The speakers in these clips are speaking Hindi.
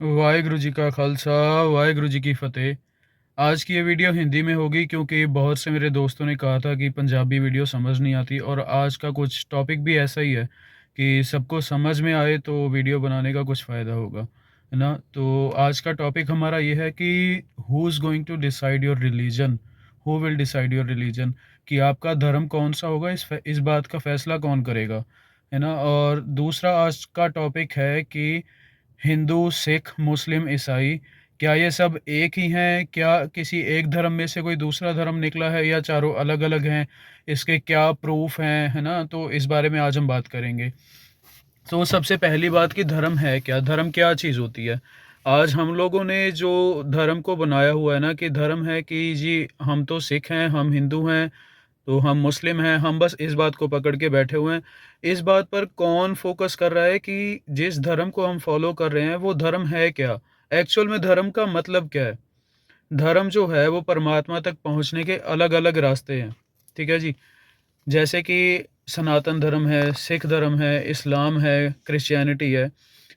वाहिगुरु जी का खालसा, वाहिगुरु जी की फ़तेह। आज की ये वीडियो हिंदी में होगी क्योंकि बहुत से मेरे दोस्तों ने कहा था कि पंजाबी वीडियो समझ नहीं आती, और आज का कुछ टॉपिक भी ऐसा ही है कि सबको समझ में आए तो वीडियो बनाने का कुछ फ़ायदा होगा, है ना? तो आज का टॉपिक हमारा ये है कि who is going to decide your religion, who will decide your religion, कि आपका धर्म कौन-सा होगा, इस बात का फ़ैसला कौन करेगा, है ना? और दूसरा आज का टॉपिक है कि हिंदू, सिख, मुस्लिम, ईसाई, क्या ये सब एक ही हैं? क्या किसी एक धर्म में से कोई दूसरा धर्म निकला है, या चारों अलग-अलग हैं? इसके क्या प्रूफ़ हैं, है ना? तो इस बारे में आज हम बात करेंगे। तो सबसे पहली बात कि धर्म है क्या? धर्म क्या चीज़ होती है? आज हम लोगों ने जो धर्म को बनाया हुआ है ना, कि धर्म है कि जी हम तो सिख हैं, हम हिंदू हैं, तो हम मुस्लिम हैं, हम बस इस बात को पकड़ के बैठे हुए हैं। इस बात पर कौन फ़ोकस कर रहा है कि जिस धर्म को हम फ़ॉलो कर रहे हैं, वो धर्म है क्या? एक्चुअल में धर्म का मतलब क्या है? धर्म जो है, वो परमात्मा तक पहुँचने के अलग-अलग रास्ते हैं, ठीक है जी? जैसे कि सनातन धर्म है, सिख धर्म है, इस्लाम है, क्रिश्चियनिटी है।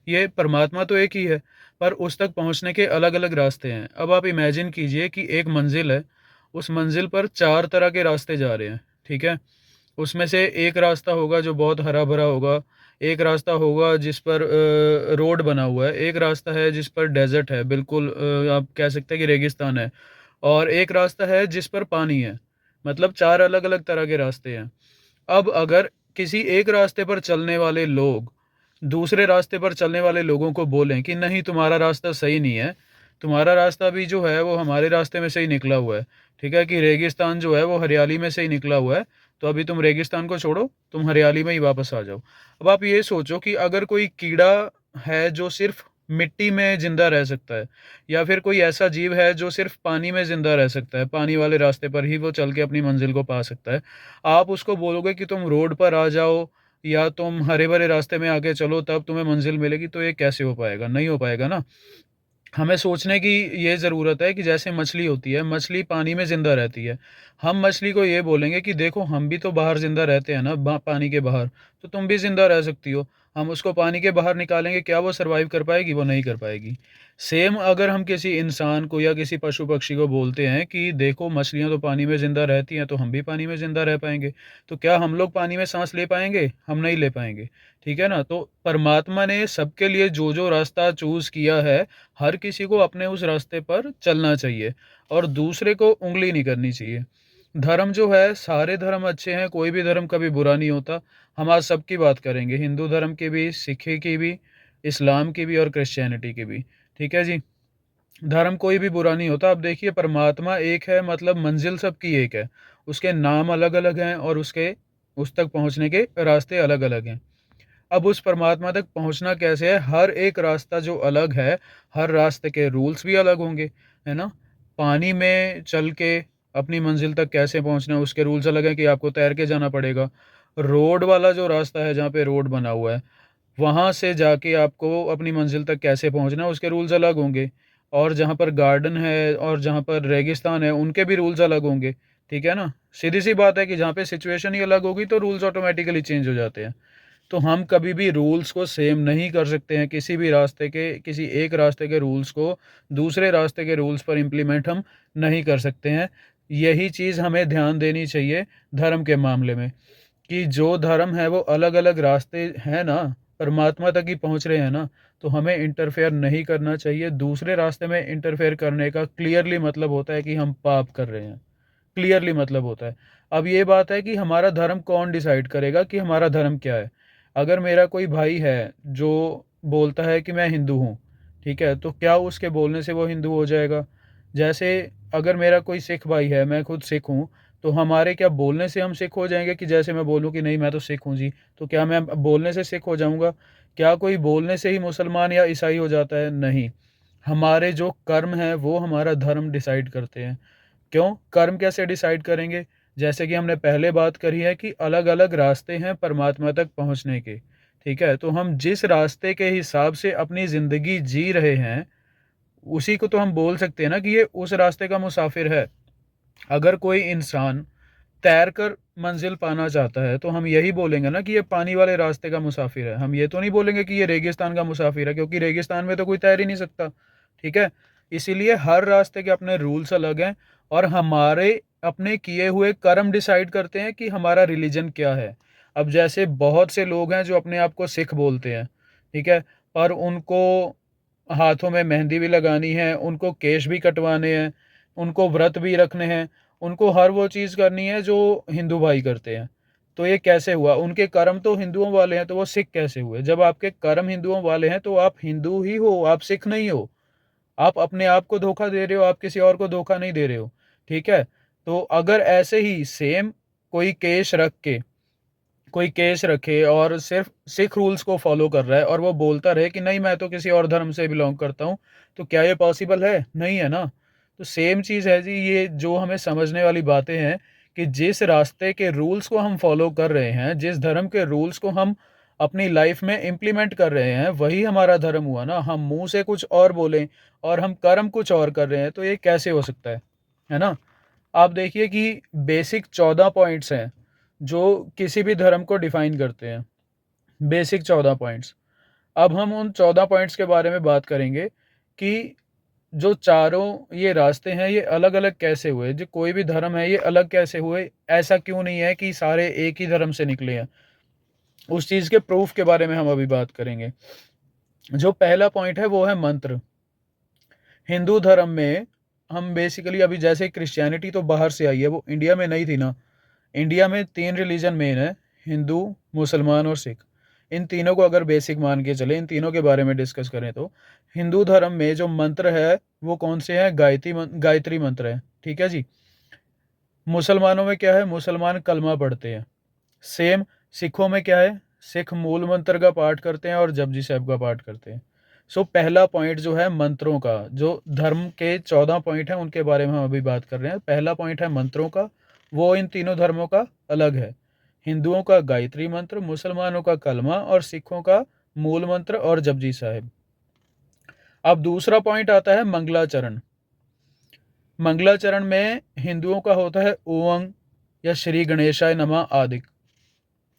ये परमात्मा तो एक ही है, पर उस तक पहुँचने के अलग-अलग रास्ते हैं। अब आप इमेजिन कीजिए कि एक मंज़िल है, उस मंज़िल पर 4 तरह के रास्ते जा रहे हैं, ठीक है? उसमें से एक रास्ता होगा जो बहुत हरा-भरा होगा, एक रास्ता होगा जिस पर रोड बना हुआ है, एक रास्ता है जिस पर डेज़र्ट है, बिल्कुल आप कह सकते हैं कि रेगिस्तान है, और एक रास्ता है जिस पर पानी है। मतलब 4 अलग-अलग तरह के रास्ते हैं। अब अगर किसी एक रास्ते पर चलने वाले लोग, दूसरे रास्ते पर चलने वाले लोगों को बोलें कि नहीं तुम्हारा रास्ता सही नहीं है, तुम्हारा रास्ता भी जो है वो हमारे रास्ते में से ही निकला हुआ है, ठीक है? कि रेगिस्तान जो है वो हरियाली में से ही निकला हुआ है, तो अभी तुम रेगिस्तान को छोड़ो, तुम हरियाली में ही वापस आ जाओ। अब आप ये सोचो कि अगर कोई कीड़ा है जो सिर्फ़ मिट्टी में ज़िंदा रह सकता है, या फिर कोई ऐसा जीव है जो सिर्फ़ पानी में ज़िंदा रह सकता है, पानी वाले रास्ते पर ही वो चल के अपनी मंज़िल को पा सकता है। आप उसको बोलोगे कि तुम रोड पर आ जाओ, या तुम हरे-भरे रास्ते में आके चलो तब तुम्हें मंज़िल मिलेगी, तो ये कैसे हो पाएगा? नहीं हो पाएगा ना। हमें सोचने की ये ज़रूरत है कि जैसे मछली होती है, मछली पानी में ज़िंदा रहती है। हम मछली को ये बोलेंगे कि देखो हम भी तो बाहर ज़िंदा रहते हैं ना, पानी के बाहर, तो तुम भी ज़िंदा रह सकती हो। हम उसको पानी के बाहर निकालेंगे, क्या वो सर्वाइव कर पाएगी? वो नहीं कर पाएगी। सेम अगर हम किसी इंसान को या किसी पशु-पक्षी को बोलते हैं कि देखो मछलियाँ तो पानी में ज़िंदा रहती हैं, तो हम भी पानी में ज़िंदा रह पाएँगे। तो क्या हम लोग पानी में साँस ले पाएँगे? हम नहीं ले पाएँगे। ठीक है ना? तो परमात्मा ने सबके लिए जो-जो रास्ता चूज़ किया है, हर किसी को अपने उस रास्ते पर चलना चाहिए, और दूसरे को उँगली नहीं करनी चाहिए। धर्म जो है, सारे धर्म अच्छे हैं, कोई भी धर्म कभी बुरा नहीं होता। हम आज सबकी बात करेंगे, हिंदू धर्म की भी, सिख की भी, इस्लाम की भी और क्रिश्चियनिटी की भी। ठीक है जी? धर्म कोई भी बुरा नहीं होता। अब देखिए परमात्मा एक है, मतलब मंज़िल सबकी एक है। उसके नाम अलग-अलग हैं और उसके उस तक पहुँचने के रास्ते अलग-अलग हैं। अब उस परमात्मा तक पहुँचना कैसे है? हर एक रास्ता जो अलग है, हर रास्ते के रूल्स भी अलग होंगे, है ना? पानी में चल के अपनी मंज़िल तक कैसे पहुँचना है, उसके रूल्स अलग हैं कि आपको तैर के जाना पड़ेगा। रोड वाला जो रास्ता है, जहाँ पे रोड बना हुआ है, वहाँ से जाके आपको अपनी मंज़िल तक कैसे पहुँचना है, उसके रूल्स अलग होंगे। और जहाँ पर गार्डन है और जहाँ पर रेगिस्तान है, उनके भी रूल्स अलग होंगे, ठीक है ना? सीधी-सी बात है कि जहाँ पे सिचुएशन ही अलग होगी, तो रूल्स ऑटोमैटिकली चेंज हो जाते हैं। तो हम कभी भी रूल्स को सेम नहीं कर सकते हैं, किसी भी रास्ते के, किसी एक रास्ते के रूल्स को दूसरे रास्ते के रूल्स पर इम्प्लीमेंट हम नहीं कर सकते हैं। यही चीज़ हमें ध्यान देनी चाहिए धर्म के मामले में, कि जो धर्म है वो अलग-अलग रास्ते हैं ना, परमात्मा तक ही पहुँच रहे हैं ना, तो हमें इंटरफेयर नहीं करना चाहिए। दूसरे रास्ते में इंटरफेयर करने का क्लियरली मतलब होता है कि हम पाप कर रहे हैं, क्लियरली मतलब होता है। अब ये बात है कि हमारा धर्म कौन डिसाइड करेगा कि हमारा धर्म क्या है? अगर मेरा कोई भाई है जो बोलता है कि मैं हिंदू हूँ, ठीक है? तो क्या उसके बोलने से वो हिंदू हो जाएगा? जैसे अगर मेरा कोई सिख भाई है, मैं खुद सिख हूँ, तो हमारे क्या बोलने से हम सिख हो जाएँगे? कि जैसे मैं बोलूँ कि नहीं मैं तो सिख हूँ जी, तो क्या मैं बोलने से सिख हो जाऊँगा? क्या कोई बोलने से ही मुसलमान या ईसाई हो जाता है? नहीं। हमारे जो कर्म हैं वो हमारा धर्म डिसाइड करते हैं। क्यों? कर्म कैसे डिसाइड करेंगे? जैसे कि हमने पहले बात करी है कि अलग-अलग रास्ते हैं परमात्मा तक पहुँचने के, ठीक है? तो हम जिस रास्ते के हिसाब से अपनी ज़िंदगी जी रहे हैं, उसी को तो हम बोल सकते हैं ना कि ये उस रास्ते का मुसाफ़िर है। अगर कोई इंसान तैरकर मंजिल पाना चाहता है तो हम यही बोलेंगे ना कि ये पानी वाले रास्ते का मुसाफिर है। हम ये तो नहीं बोलेंगे कि ये रेगिस्तान का मुसाफिर है, क्योंकि रेगिस्तान में तो कोई तैर ही नहीं सकता। ठीक है, इसीलिए हर रास्ते के अपने रूल्स अलग हैं और हमारे अपने किए हुए कर्म डिसाइड करते हैं कि हमारा रिलीजन क्या है। अब जैसे बहुत से लोग हैं जो अपने आप को सिख बोलते हैं, ठीक है, पर उनको हाथों में मेहंदी भी लगानी है, उनको केश भी कटवाने हैं, उनको व्रत भी रखने हैं, उनको हर वो चीज़ करनी है जो हिंदू भाई करते हैं। तो ये कैसे हुआ? उनके कर्म तो हिंदुओं वाले हैं, तो वो सिख कैसे हुए? जब आपके कर्म हिंदुओं वाले हैं तो आप हिंदू ही हो, आप सिख नहीं हो। आप अपने आप को धोखा दे रहे हो, आप किसी और को धोखा नहीं दे रहे हो। ठीक है, तो अगर ऐसे ही सेम कोई केस रख के कोई केस रखे और सिर्फ सिख रूल्स को फॉलो कर रहा है और वो बोलता रहे कि नहीं मैं तो किसी और धर्म से बिलोंग करता हूँ, तो क्या ये पॉसिबल है? नहीं है ना। तो सेम चीज़ है जी, ये जो हमें समझने वाली बातें हैं कि जिस रास्ते के रूल्स को हम फॉलो कर रहे हैं, जिस धर्म के रूल्स को हम अपनी लाइफ में इम्प्लीमेंट कर रहे हैं, वही हमारा धर्म हुआ ना। हम मुंह से कुछ और बोलें और हम कर्म कुछ और कर रहे हैं, तो ये कैसे हो सकता है ना। आप देखिए कि बेसिक 14 पॉइंट्स हैं जो किसी भी धर्म को डिफाइन करते हैं। Basic 14 points. अब हम उन 14 पॉइंट्स के बारे में बात करेंगे कि जो चारों ये रास्ते हैं ये अलग अलग कैसे हुए, जो कोई भी धर्म है ये अलग कैसे हुए, ऐसा क्यों नहीं है कि सारे एक ही धर्म से निकले हैं। उस चीज़ के प्रूफ के बारे में हम अभी बात करेंगे। जो पहला पॉइंट है वो है मंत्र। हिंदू धर्म में हम बेसिकली अभी जैसे क्रिश्चियनिटी तो बाहर से आई है, वो इंडिया में नहीं थी ना। इंडिया में 3 रिलीजन मेन है, हिंदू, मुसलमान और सिख। इन तीनों को अगर बेसिक मान के चले, इन तीनों के बारे में डिस्कस करें तो हिंदू धर्म में जो मंत्र है वो कौन से हैं? गायत्री मंत्र है। ठीक है जी। मुसलमानों में क्या है? मुसलमान कलमा पढ़ते हैं। सेम सिखों में क्या है? सिख मूल मंत्र का पाठ करते हैं और जपजी साहब का पाठ करते हैं। सो पहला पॉइंट जो है मंत्रों का, जो धर्म के 14 पॉइंट हैं उनके बारे में हम अभी बात कर रहे हैं। पहला पॉइंट है मंत्रों का, वो इन तीनों धर्मों का अलग है। हिंदुओं का गायत्री मंत्र, मुसलमानों का कलमा और सिखों का मूल मंत्र और जपजी साहिब। अब दूसरा पॉइंट आता है मंगलाचरण। मंगलाचरण में हिंदुओं का होता है ओंग या श्री गणेशाय नमः आदि।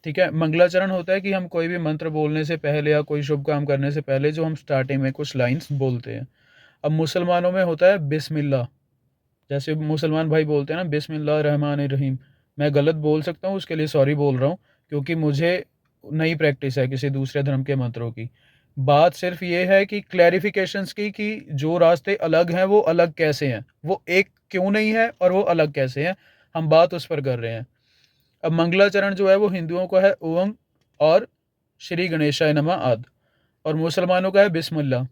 ठीक है, मंगलाचरण होता है कि हम कोई भी मंत्र बोलने से पहले या कोई शुभ काम करने से पहले जो हम स्टार्टिंग में कुछ लाइंस बोलते हैं। अब मुसलमानों में होता है बिस्मिल्लाह। जैसे मुसलमान भाई बोलते हैं ना बिस्मिल्लाह रहमान रहीम। मैं गलत बोल सकता हूँ, उसके लिए सॉरी बोल रहा हूँ, क्योंकि मुझे नई प्रैक्टिस है किसी दूसरे धर्म के मंत्रों की। बात सिर्फ ये है कि क्लैरिफिकेशंस की कि जो रास्ते अलग हैं वो अलग कैसे हैं, वो एक क्यों नहीं है और वो अलग कैसे हैं, हम बात उस पर कर रहे हैं। अब मंगलाचरण जो है वो हिंदुओं का है ओम और श्री गणेशाय नमः आदि, और मुसलमानों का है बिस्मिल्लाह।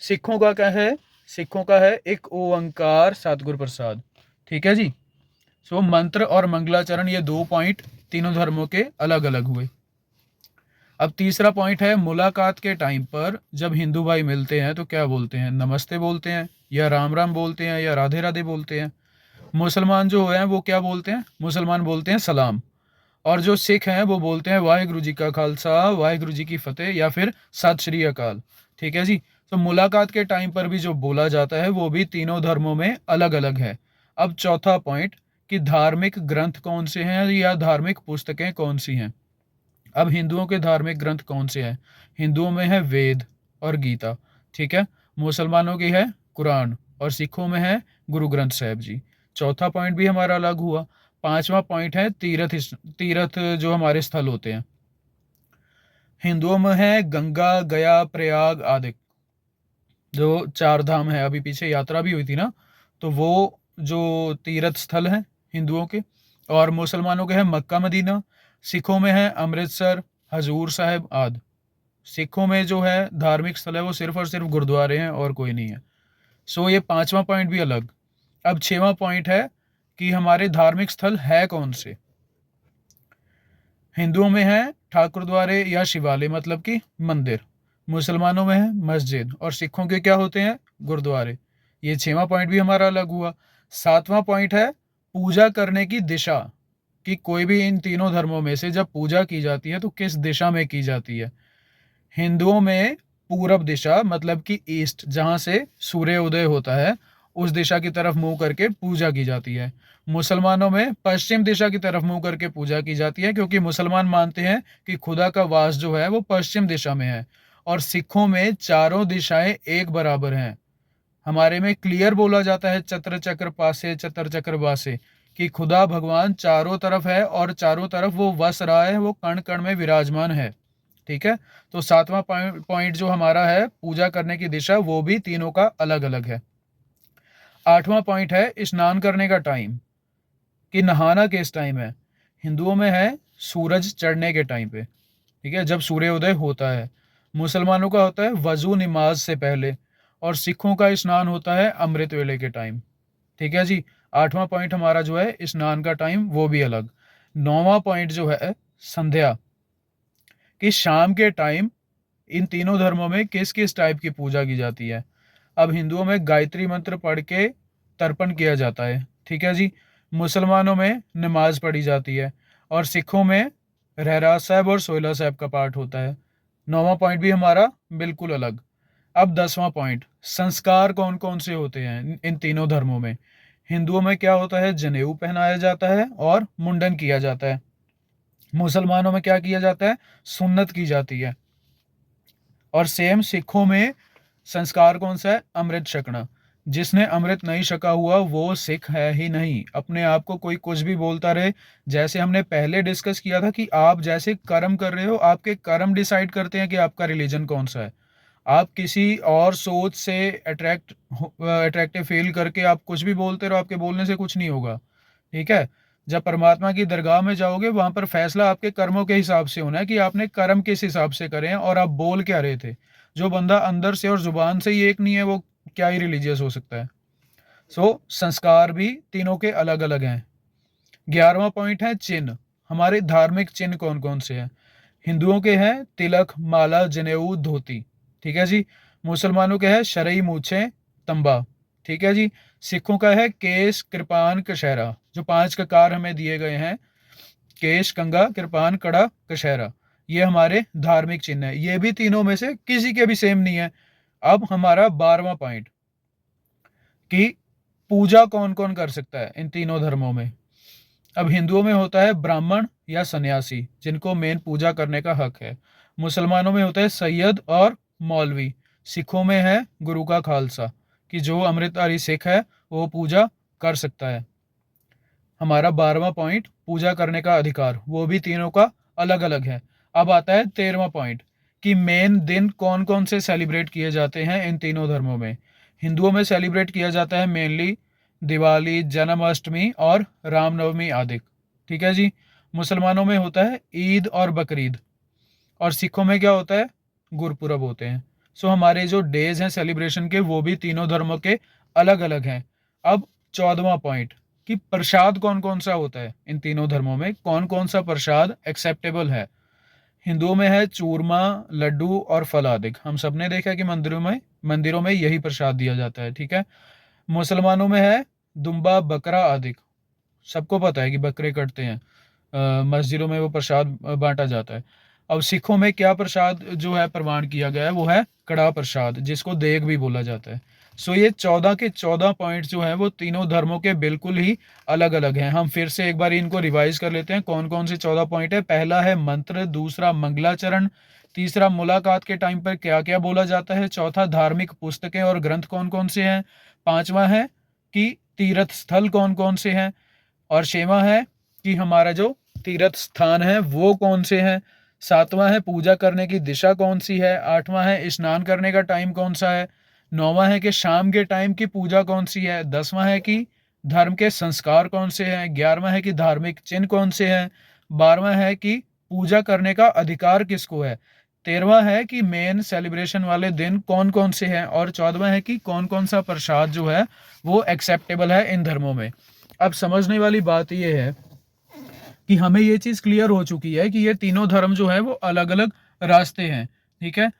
सिखों का क्या है? सिखों का है एक ओंकार सतगुर प्रसाद। ठीक है जी। सो मंत्र और मंगलाचरण ये 2 पॉइंट तीनों धर्मों के अलग अलग हुए। अब तीसरा पॉइंट है मुलाकात के टाइम पर जब हिंदू भाई मिलते हैं तो क्या बोलते हैं? नमस्ते बोलते हैं या राम राम बोलते हैं या राधे राधे बोलते हैं। मुसलमान जो हैं वो क्या बोलते हैं? मुसलमान बोलते हैं सलाम। और जो सिख हैं वो बोलते हैं वाहिगुरु जी का खालसा वाहिगुरु जी की फतेह या फिर सत श्री अकाल। ठीक है जी। तो मुलाकात के टाइम पर भी जो बोला जाता है वो भी तीनों धर्मों में अलग अलग है। अब चौथा पॉइंट कि धार्मिक ग्रंथ कौन से हैं या धार्मिक पुस्तकें कौन सी हैं। अब हिंदुओं के धार्मिक ग्रंथ कौन से हैं? हिंदुओं में है वेद और गीता। ठीक है। मुसलमानों की है कुरान और सिखों में है गुरु ग्रंथ साहिब जी। चौथा पॉइंट भी हमारा अलग हुआ। पांचवा पॉइंट है तीर्थ। तीर्थ जो हमारे स्थल होते हैं, हिंदुओं में है गंगा, गया, प्रयाग आदि। जो 4 धाम है, अभी पीछे यात्रा भी हुई थी ना, तो वो जो तीर्थ स्थल हैं हिंदुओं के। और मुसलमानों के हैं मक्का मदीना। सिखों में है अमृतसर, हजूर साहिब आदि। सिखों में जो है धार्मिक स्थल है वो सिर्फ और सिर्फ गुरुद्वारे हैं और कोई नहीं है। सो ये पांचवा पॉइंट भी अलग। अब छठवां पॉइंट है कि हमारे धार्मिक स्थल है कौन से। हिंदुओं में है ठाकुर द्वारे या शिवालय मतलब कि मंदिर। मुसलमानों में है मस्जिद और सिखों के क्या होते हैं? गुरुद्वारे। ये 6वां पॉइंट भी हमारा अलग हुआ। 7वां पॉइंट है पूजा करने की दिशा, कि कोई भी इन तीनों धर्मों में से जब पूजा की जाती है तो किस दिशा में की जाती है। हिंदुओं में पूरब दिशा मतलब कि ईस्ट, जहाँ से सूर्य उदय होता है, उस दिशा की तरफ मुंह करके पूजा की जाती है। मुसलमानों में पश्चिम दिशा की तरफ मुंह करके पूजा की जाती है, क्योंकि मुसलमान मानते हैं कि खुदा का वास जो है वो पश्चिम दिशा में है। और सिखों में चारों दिशाएं एक बराबर हैं। हमारे में क्लियर बोला जाता है चत्र चक्र पासे चतर चक्र बासे, कि खुदा भगवान चारों तरफ है और चारों तरफ वो वस रहा है, वो कण कण में विराजमान है। ठीक है। तो सातवां पॉइंट जो हमारा है पूजा करने की दिशा, वो भी तीनों का अलग अलग है। आठवां पॉइंट है स्नान करने का टाइम, कि नहाना किस टाइम है। हिंदुओं में है सूरज चढ़ने के टाइम पे, ठीक है, जब सूर्योदय होता है। मुसलमानों का होता है वजू नमाज से पहले, और सिखों का स्नान होता है अमृत वेले के टाइम। ठीक है जी। आठवां पॉइंट हमारा जो है स्नान का टाइम, वो भी अलग। नौवां पॉइंट जो है संध्या, कि शाम के टाइम इन तीनों धर्मों में किस किस टाइप की पूजा की जाती है। अब हिंदुओं में गायत्री मंत्र पढ़ के तर्पण किया जाता है। ठीक है जी। मुसलमानों में नमाज पढ़ी जाती है, और सिखों में रहरास साहब और सोहला साहब का पाठ होता है। नौवां पॉइंट भी हमारा बिल्कुल अलग। अब 10वां पॉइंट, संस्कार कौन कौन से होते हैं इन तीनों धर्मों में। हिंदुओं में क्या होता है, जनेऊ पहनाया जाता है और मुंडन किया जाता है। मुसलमानों में क्या किया जाता है, सुन्नत की जाती है। और सेम सिखों में संस्कार कौन सा है, अमृत छकना। जिसने अमृत नहीं छका हुआ वो सिख है ही नहीं। अपने आप को कोई कुछ भी बोलता रहे, जैसे हमने पहले डिस्कस किया था कि आप जैसे कर्म कर रहे हो, आपके कर्म डिसाइड करते हैं कि आपका रिलीजन कौन सा है। आप किसी और सोच से अट्रैक्टिव फील करके आप कुछ भी बोलते रहो, आपके बोलने से कुछ नहीं होगा। ठीक है। जब परमात्मा की दरगाह में जाओगे, वहां पर फैसला आपके कर्मों के हिसाब से होना है कि आपने कर्म किस हिसाब से करे हैं और आप बोल क्या रहे थे। जो बंदा अंदर से और जुबान से ही एक नहीं है, वो क्या ही रिलीजियस हो सकता है। संस्कार भी तीनों के अलग अलग हैं। 11वां पॉइंट है चिन्ह। हमारे धार्मिक चिन्ह कौन कौन से हैं। हिंदुओं के हैं तिलक, माला, जनेऊ, धोती। ठीक है जी। मुसलमानों के हैं शरई, मूछें, तंबा। ठीक है जी। सिखों का है केश, कृपान, कशहरा। जो 5 ककार हमें दिए गए हैं, केश, कंगा, कृपान, कड़ा, कशहरा, ये हमारे धार्मिक चिन्ह है। ये भी तीनों में से किसी के भी सेम नहीं है। अब हमारा 12वां पॉइंट, कि पूजा कौन कौन कर सकता है इन तीनों धर्मों में। अब हिंदुओं में होता है ब्राह्मण या सन्यासी, जिनको मेन पूजा करने का हक है। मुसलमानों में होता है सैयद और मौलवी। सिखों में है गुरु का खालसा, कि जो अमृतधारी सिख है वो पूजा कर सकता है। हमारा 12वां पॉइंट पूजा करने का अधिकार, वो भी तीनों का अलग अलग है। अब आता है 13वां पॉइंट, कि मेन दिन कौन कौन से सेलिब्रेट किए जाते हैं इन तीनों धर्मों में। हिंदुओं में सेलिब्रेट किया जाता है मेनली दिवाली, जन्माष्टमी और रामनवमी आदि। ठीक है जी। मुसलमानों में होता है ईद और बकरीद, और सिखों में क्या होता है, गुरपुरब होते हैं। हमारे जो डेज हैं सेलिब्रेशन के, वो भी तीनों धर्मों के अलग अलग हैं। अब 14वां पॉइंट, कि प्रसाद कौन कौन सा होता है इन तीनों धर्मों में, कौन कौन सा प्रसाद एक्सेप्टेबल है। हिंदुओं में है चूरमा, लड्डू और फल आदि। हम सबने देखा है कि मंदिरों में यही प्रसाद दिया जाता है। ठीक है। मुसलमानों में है दुम्बा, बकरा आदि। सबको पता है कि बकरे कटते हैं, मस्जिदों में वो प्रसाद बांटा जाता है। अब सिखों में क्या प्रसाद जो है प्रवान किया गया है, वो है कड़ा प्रसाद, जिसको देग भी बोला जाता है। ये 14 के 14 पॉइंट जो है वो तीनों धर्मों के बिल्कुल ही अलग अलग हैं। हम फिर से एक बार इनको रिवाइज कर लेते हैं, कौन कौन से 14 पॉइंट है। पहला है मंत्र, दूसरा मंगलाचरण, तीसरा मुलाकात के टाइम पर क्या क्या बोला जाता है, चौथा धार्मिक पुस्तकें और ग्रंथ कौन कौन से हैं, पांचवा है कि तीर्थ स्थल कौन कौन से हैं, और छठवां है कि हमारा जो तीर्थ स्थान है वो कौन से हैं, सातवां है पूजा करने की दिशा कौन सी है, आठवां है स्नान करने का टाइम कौन सा है, नौवां है कि शाम के टाइम की पूजा कौन सी है, 10वां है कि धर्म के संस्कार कौन से हैं, 11वां है कि धार्मिक चिन्ह कौन से हैं, 12वां है कि पूजा करने का अधिकार किसको है, 13वां है कि मेन सेलिब्रेशन वाले दिन कौन कौन से हैं, और 14वां है कि कौन कौन सा प्रसाद जो है वो एक्सेप्टेबल है इन धर्मों में। अब समझने वाली बात यह है कि हमें ये चीज क्लियर हो चुकी है कि ये तीनों धर्म जो है वो अलग अलग रास्ते हैं। ठीक है।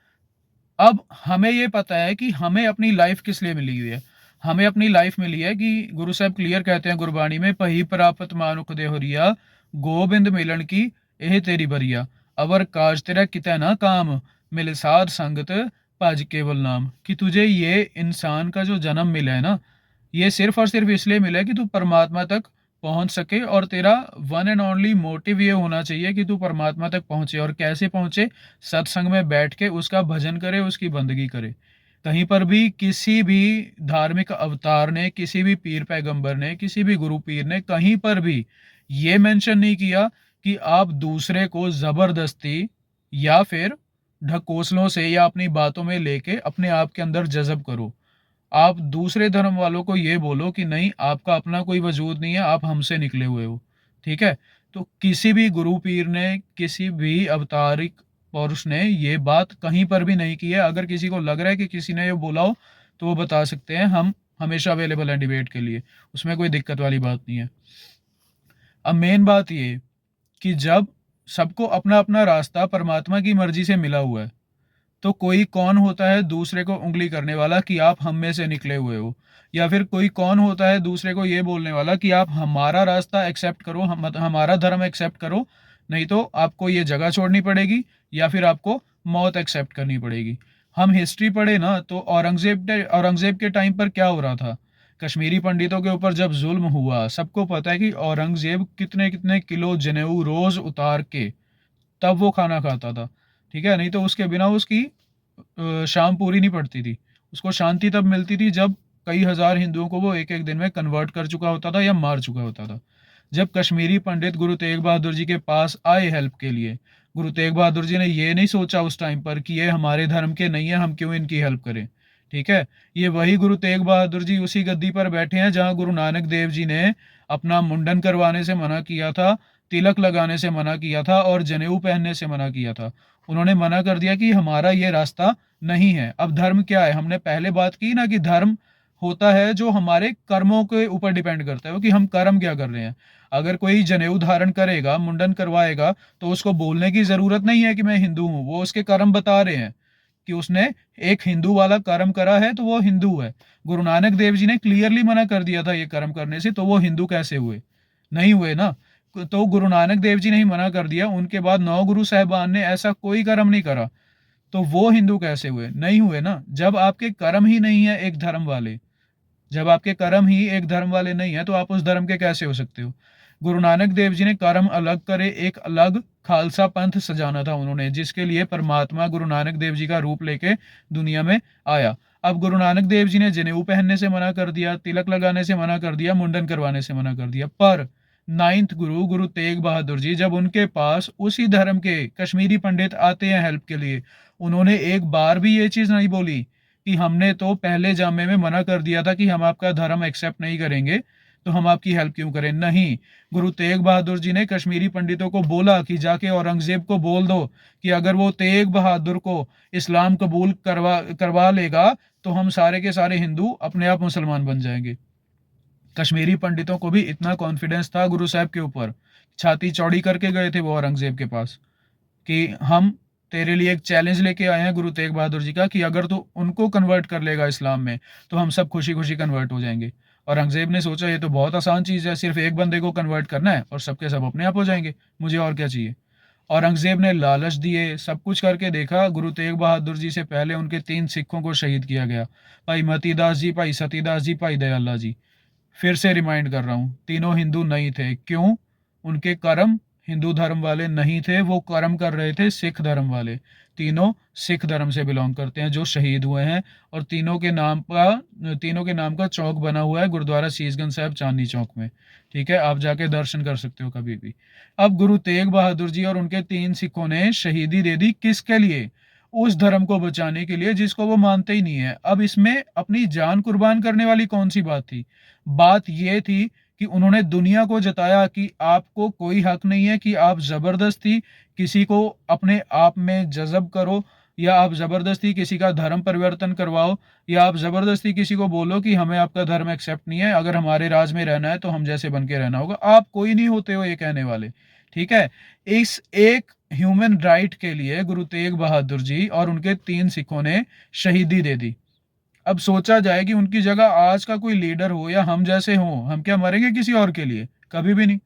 अब हमें ये पता है कि हमें अपनी लाइफ किस लिए मिली हुई है। हमें अपनी लाइफ मिली है कि गुरु साहब क्लियर कहते हैं गुरबाणी में, पही प्राप्त मानुख देहरिया, गोबिंद मिलन की एह तेरी बरिया, अवर काज तेरा कितै ना काम, मिले साध संगत भज केवल नाम। कि तुझे ये इंसान का जो जन्म मिला है ना, ये सिर्फ और सिर्फ इसलिए मिला है कि तू परमात्मा तक पहुंच सके, और तेरा वन एंड ओनली मोटिव ये होना चाहिए कि तू परमात्मा तक पहुंचे। और कैसे पहुंचे? सत्संग में बैठ के उसका भजन करे, उसकी बंदगी करे। कहीं पर भी किसी भी धार्मिक अवतार ने, किसी भी पीर पैगंबर ने, किसी भी गुरु पीर ने कहीं पर भी ये मेंशन नहीं किया कि आप दूसरे को जबरदस्ती या फिर ढकोसलों से या अपनी बातों में लेके अपने आप के अंदर जज़ब करो। आप दूसरे धर्म वालों को ये बोलो कि नहीं, आपका अपना कोई वजूद नहीं है, आप हमसे निकले हुए हो। ठीक है? तो किसी भी गुरु पीर ने, किसी भी अवतारिक पौरुष ने ये बात कहीं पर भी नहीं की है। अगर किसी को लग रहा है कि किसी ने ये बोला हो, तो वो बता सकते हैं। हम हमेशा अवेलेबल हैं डिबेट के लिए, उसमें कोई दिक्कत वाली बात नहीं है। अब मेन बात ये कि जब सबको अपना अपना रास्ता परमात्मा की मर्जी से मिला हुआ है, तो कोई कौन होता है दूसरे को उंगली करने वाला कि आप हम में से निकले हुए हो? या फिर कोई कौन होता है दूसरे को ये बोलने वाला कि आप हमारा रास्ता एक्सेप्ट करो, हमारा धर्म एक्सेप्ट करो, नहीं तो आपको ये जगह छोड़नी पड़ेगी या फिर आपको मौत एक्सेप्ट करनी पड़ेगी। हम हिस्ट्री पढ़े ना, तो औरंगजेब के टाइम पर क्या हो रहा था? कश्मीरी पंडितों के ऊपर जब जुल्म हुआ, सबको पता है कि औरंगजेब कितने कितने किलो जनेऊ रोज उतार के तब वो खाना खाता था। ठीक है? नहीं तो उसके बिना उसकी शाम पूरी नहीं पड़ती थी। उसको शांति तब मिलती थी जब कई हजार हिंदुओं को वो एक एक दिन में कन्वर्ट कर चुका होता था या मार चुका होता था। जब कश्मीरी पंडित गुरु तेग बहादुर जी के पास आए हेल्प के लिए, गुरु तेग बहादुर जी ने ये नहीं सोचा उस टाइम पर कि ये हमारे धर्म के नहीं है, हम क्यों इनकी हेल्प करें। ठीक है? ये वही गुरु तेग बहादुर जी उसी गद्दी पर बैठे हैं जहां गुरु नानक देव जी ने अपना मुंडन करवाने से मना किया था, तिलक लगाने से मना किया था और जनेऊ पहनने से मना किया था। उन्होंने मना कर दिया कि हमारा ये रास्ता नहीं है। अब धर्म क्या है? हमने पहले बात की ना कि धर्म होता है जो हमारे कर्मों के ऊपर डिपेंड करता है, वो कि हम कर्म क्या कर रहे हैं। अगर कोई जनेऊ धारण करेगा, मुंडन करवाएगा, तो उसको बोलने की जरूरत नहीं है कि मैं हिंदू हूं। वो उसके कर्म बता रहे हैं कि उसने एक हिंदू वाला कर्म करा है, तो वो हिंदू है। गुरु नानक देव जी ने क्लियरली मना कर दिया था ये कर्म करने से, तो वो हिंदू कैसे हुए? नहीं हुए ना। तो गुरु नानक देव जी ने ही मना कर दिया, उनके बाद 9 गुरु साहबान ने ऐसा कोई कर्म नहीं करा, तो वो हिंदू कैसे हुए? नहीं हुए ना। जब आपके कर्म ही नहीं है एक धर्म वाले, जब आपके कर्म ही एक धर्म वाले नहीं है, तो आप उस धर्म के कैसे हो सकते हो? गुरु नानक देव जी ने कर्म अलग करे, एक अलग खालसा पंथ सजाना था उन्होंने, जिसके लिए परमात्मा गुरु नानक देव जी का रूप लेके दुनिया में आया। अब गुरु नानक देव जी ने जनेऊ पहनने से मना कर दिया, तिलक लगाने से मना कर दिया, मुंडन करवाने से मना कर दिया, पर नाइन्थ गुरु गुरु तेग बहादुर जी जब उनके पास उसी धर्म के कश्मीरी पंडित आते हैं हेल्प के लिए, उन्होंने एक बार भी ये चीज नहीं बोली कि हमने तो पहले जामे में मना कर दिया था कि हम आपका धर्म एक्सेप्ट नहीं करेंगे, तो हम आपकी हेल्प क्यों करें? नहीं, गुरु तेग बहादुर जी ने कश्मीरी पंडितों को बोला कि जाके औरंगजेब को बोल दो कि अगर वो तेग बहादुर को इस्लाम कबूल करवा करवा लेगा, तो हम सारे के सारे हिंदू अपने आप मुसलमान बन जाएंगे। कश्मीरी पंडितों को भी इतना कॉन्फिडेंस था गुरु साहब के ऊपर, छाती चौड़ी करके गए थे वो औरंगजेब के पास कि हम तेरे लिए एक चैलेंज लेके आए हैं गुरु तेग बहादुर जी का, कि अगर तू उनको कन्वर्ट कर लेगा इस्लाम में, तो हम सब खुशी खुशी कन्वर्ट हो जाएंगे। औरंगजेब ने सोचा ये तो बहुत आसान चीज़ है, सिर्फ एक बंदे को कन्वर्ट करना है और सबके सब अपने आप हो जाएंगे, मुझे और क्या चाहिए। औरंगजेब ने लालच दिए, सब कुछ करके देखा। गुरु तेग बहादुर जी से पहले उनके 3 सिखों को शहीद किया गया, भाई मतीदास जी, भाई सतीदास जी, भाई दयाला जी। फिर से रिमाइंड कर रहा हूँ, तीनों हिंदू नहीं थे। क्यों? उनके कर्म हिंदू धर्म वाले नहीं थे, वो कर्म कर रहे थे सिख धर्म वाले। तीनों सिख धर्म से बिलोंग करते हैं जो शहीद हुए हैं, और तीनों के नाम का चौक बना हुआ है गुरुद्वारा शीशगंज साहब चांदनी चौक में। ठीक है? आप जाके दर्शन कर सकते हो कभी भी। अब गुरु तेग बहादुर जी और उनके 3 सिखों ने शहीदी दे दी, किसके लिए? उस धर्म को बचाने के लिए जिसको वो मानते ही नहीं है। अब इसमें अपनी जान कुर्बान करने वाली कौन सी बात थी? बात यह थी कि उन्होंने दुनिया को जताया कि आपको कोई हक नहीं है कि आप जबरदस्ती किसी को अपने आप में जज़ब करो, या आप जबरदस्ती किसी का धर्म परिवर्तन करवाओ, या आप जबरदस्ती किसी को बोलो कि हमें आपका धर्म एक्सेप्ट नहीं है, अगर हमारे राज में रहना है तो हम जैसे बन के रहना होगा। आप कोई नहीं होते हो ये कहने वाले। ठीक है? इस एक ह्यूमन राइट के लिए गुरु तेग बहादुर जी और उनके 3 सिखों ने शहीदी दे दी। अब सोचा जाए कि उनकी जगह आज का कोई लीडर हो या हम जैसे हों, हम क्या मरेंगे किसी और के लिए? कभी भी नहीं।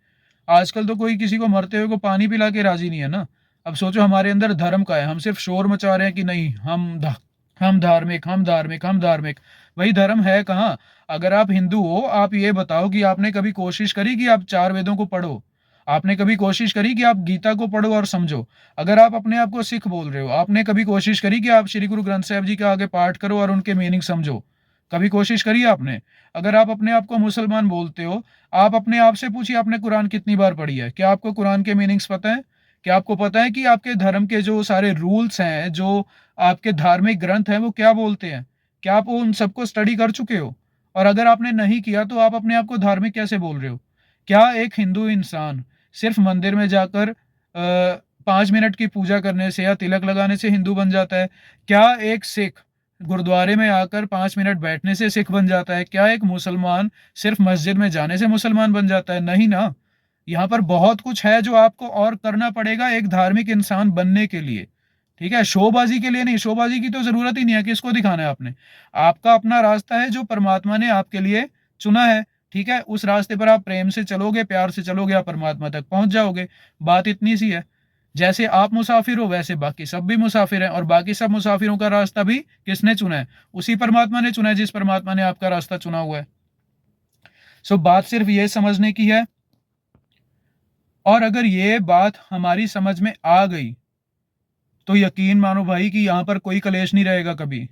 आजकल तो कोई किसी को मरते हुए को पानी पिला के राजी नहीं है ना। अब सोचो हमारे अंदर धर्म का है, हम सिर्फ शोर मचा रहे हैं कि नहीं, हम धार्मिक, हम धार्मिक, हम धार्मिक। वही धर्म है कहाँ? अगर आप हिंदू हो, आप ये बताओ कि आपने कभी कोशिश करी कि आप चार वेदों को पढ़ो? आपने कभी कोशिश करी कि आप गीता को पढ़ो और समझो? अगर आप अपने आप को सिख बोल रहे हो, आपने कभी कोशिश करी कि आप श्री गुरु ग्रंथ साहिब जी के आगे पाठ करो और उनके मीनिंग समझो? कभी कोशिश करी आपने? अगर आप अपने आप को मुसलमान बोलते हो, आप अपने आप से पूछिए आपने कुरान कितनी बार पढ़ी है? क्या आपको कुरान के मीनिंग्स पता है? क्या आपको पता है कि आपके धर्म के जो सारे रूल्स हैं, जो आपके धार्मिक ग्रंथ हैं, वो क्या बोलते हैं? क्या आप उन सबको स्टडी कर चुके हो? और अगर आपने नहीं किया तो आप अपने आप को धार्मिक कैसे बोल रहे हो? क्या एक हिंदू इंसान सिर्फ मंदिर में जाकर 5 मिनट की पूजा करने से या तिलक लगाने से हिंदू बन जाता है? क्या एक सिख गुरुद्वारे में आकर 5 मिनट बैठने से सिख बन जाता है? क्या एक मुसलमान सिर्फ मस्जिद में जाने से मुसलमान बन जाता है? नहीं ना। यहाँ पर बहुत कुछ है जो आपको और करना पड़ेगा एक धार्मिक इंसान बनने के लिए। ठीक है, शोबाजी के लिए नहीं। शोबाजी की तो जरूरत ही नहीं है, किसको दिखाना है आपने? आपका अपना रास्ता है जो परमात्मा ने आपके लिए चुना है। ठीक है, उस रास्ते पर आप प्रेम से चलोगे, प्यार से चलोगे, आप परमात्मा तक पहुंच जाओगे। बात इतनी सी है। जैसे आप मुसाफिर हो वैसे बाकी सब भी मुसाफिर हैं, और बाकी सब मुसाफिरों का रास्ता भी किसने चुना है? उसी परमात्मा ने चुना है जिस परमात्मा ने आपका रास्ता चुना हुआ है। सो बात सिर्फ ये समझने की है। और अगर ये बात हमारी समझ में आ गई तो यकीन मानो भाई कि यहां पर कोई कलेश नहीं रहेगा कभी।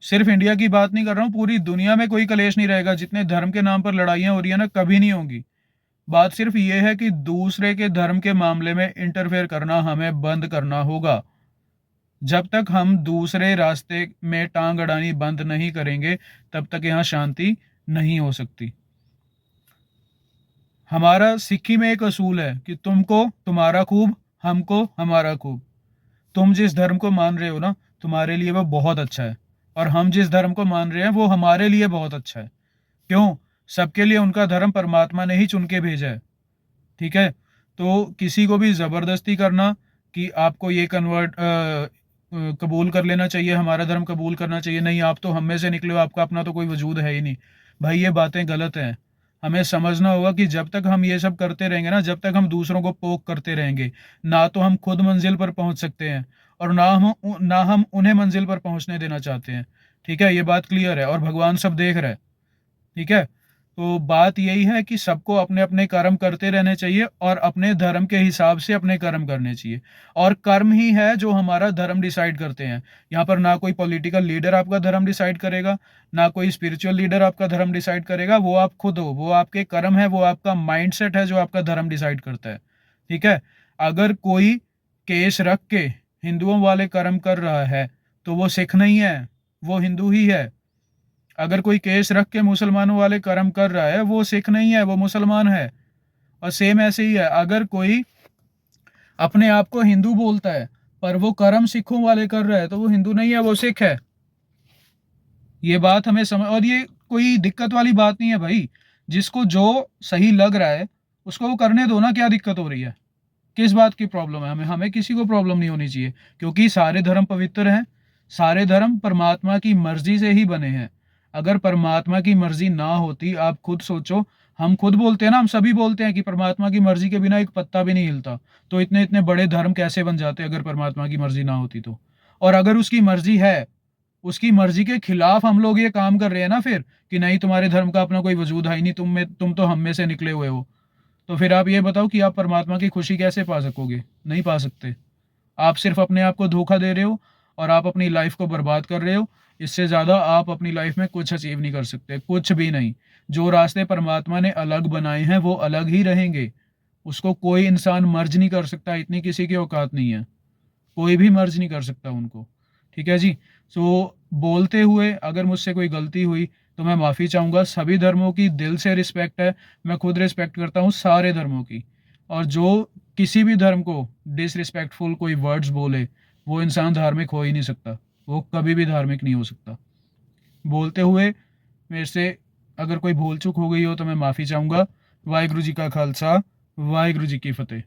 सिर्फ इंडिया की बात नहीं कर रहा हूं, पूरी दुनिया में कोई कलेश नहीं रहेगा। जितने धर्म के नाम पर लड़ाइयां हो रही है ना, कभी नहीं होंगी। बात सिर्फ ये है कि दूसरे के धर्म के मामले में इंटरफेयर करना हमें बंद करना होगा। जब तक हम दूसरे रास्ते में टांग अड़ानी बंद नहीं करेंगे, तब तक यहां शांति नहीं हो सकती। हमारा सिक्खी में एक असूल है कि तुमको तुम्हारा खूब, हमको हमारा खूब। तुम जिस धर्म को मान रहे हो ना, तुम्हारे लिए वो बहुत अच्छा है, और हम जिस धर्म को मान रहे हैं वो हमारे लिए बहुत अच्छा है। क्यों? सबके लिए उनका धर्म परमात्मा ने ही चुन के भेजा है। ठीक है, तो किसी को भी जबरदस्ती करना कि आपको ये कबूल कर लेना चाहिए, हमारा धर्म कबूल करना चाहिए, नहीं आप तो हम में से निकले हो, आपका अपना तो कोई वजूद है ही नहीं, भाई ये बातें गलत हैं। हमें समझना होगा कि जब तक हम ये सब करते रहेंगे ना, जब तक हम दूसरों को पोक करते रहेंगे, ना तो हम खुद मंजिल पर पहुंच सकते हैं, और ना हम उन्हें मंजिल पर पहुंचने देना चाहते हैं। ठीक है, ये बात क्लियर है, और भगवान सब देख रहा है। ठीक है, तो बात यही है कि सबको अपने अपने कर्म करते रहने चाहिए, और अपने धर्म के हिसाब से अपने कर्म करने चाहिए। और कर्म ही है जो हमारा धर्म डिसाइड करते हैं। यहाँ पर ना कोई पॉलिटिकल लीडर आपका धर्म डिसाइड करेगा, ना कोई स्पिरिचुअल लीडर आपका धर्म डिसाइड करेगा। वो आप खुद हो, वो आपके कर्म है, वो आपका माइंडसेट है जो आपका धर्म डिसाइड करता है। ठीक है, अगर कोई केस रख के हिंदुओं वाले कर्म कर रहा है तो वो सिख नहीं है, वो हिंदू ही है। अगर कोई केस रख के मुसलमानों वाले कर्म कर रहा है, वो सिख नहीं है, वो मुसलमान है। और सेम ऐसे ही है, अगर कोई अपने आप को हिंदू बोलता है पर वो कर्म सिखों वाले कर रहा है, तो वो हिंदू नहीं है, वो सिख है। ये बात हमें समझ, और ये कोई दिक्कत वाली बात नहीं है भाई। जिसको जो सही लग रहा है उसको वो करने दो ना, क्या दिक्कत हो रही है? किस बात की प्रॉब्लम है? हमें हमें किसी को प्रॉब्लम नहीं होनी चाहिए, क्योंकि सारे धर्म पवित्र हैं। सारे धर्म परमात्मा की मर्जी से ही बने हैं। अगर परमात्मा की मर्जी ना होती, आप खुद सोचो, हम खुद बोलते हैं ना, हम सभी बोलते हैं कि परमात्मा की मर्जी के बिना एक पत्ता भी नहीं हिलता। तो इतने इतने बड़े धर्म कैसे बन जाते अगर परमात्मा की मर्जी ना होती तो? और अगर उसकी मर्जी है, उसकी मर्जी के खिलाफ हम लोग ये काम कर रहे हैं ना फिर, कि नहीं तुम्हारे धर्म का अपना कोई वजूद है ही नहीं, तुम तो हम में से निकले हुए हो, तो फिर आप ये बताओ कि आप परमात्मा की खुशी कैसे पा सकोगे? नहीं पा सकते। आप सिर्फ अपने आप को धोखा दे रहे हो, और आप अपनी लाइफ को बर्बाद कर रहे हो। इससे ज़्यादा आप अपनी लाइफ में कुछ अचीव नहीं कर सकते, कुछ भी नहीं। जो रास्ते परमात्मा ने अलग बनाए हैं वो अलग ही रहेंगे। उसको कोई इंसान मर्ज नहीं कर सकता, इतनी किसी की औकात नहीं है। कोई भी मर्ज नहीं कर सकता उनको। ठीक है जी। सो बोलते हुए अगर मुझसे कोई गलती हुई तो मैं माफ़ी चाहूँगा। सभी धर्मों की दिल से रिस्पेक्ट है, मैं खुद रिस्पेक्ट करता हूँ सारे धर्मों की। और जो किसी भी धर्म को डिसरिस्पेक्टफुल कोई वर्ड्स बोले, वो इंसान धार्मिक हो ही नहीं सकता, वो कभी भी धार्मिक नहीं हो सकता। बोलते हुए मेरे से अगर कोई भूल चूक हो गई हो तो मैं माफ़ी चाहूँगा। वाहिगुरु जी का खालसा, वाहिगुरु जी की फतेह।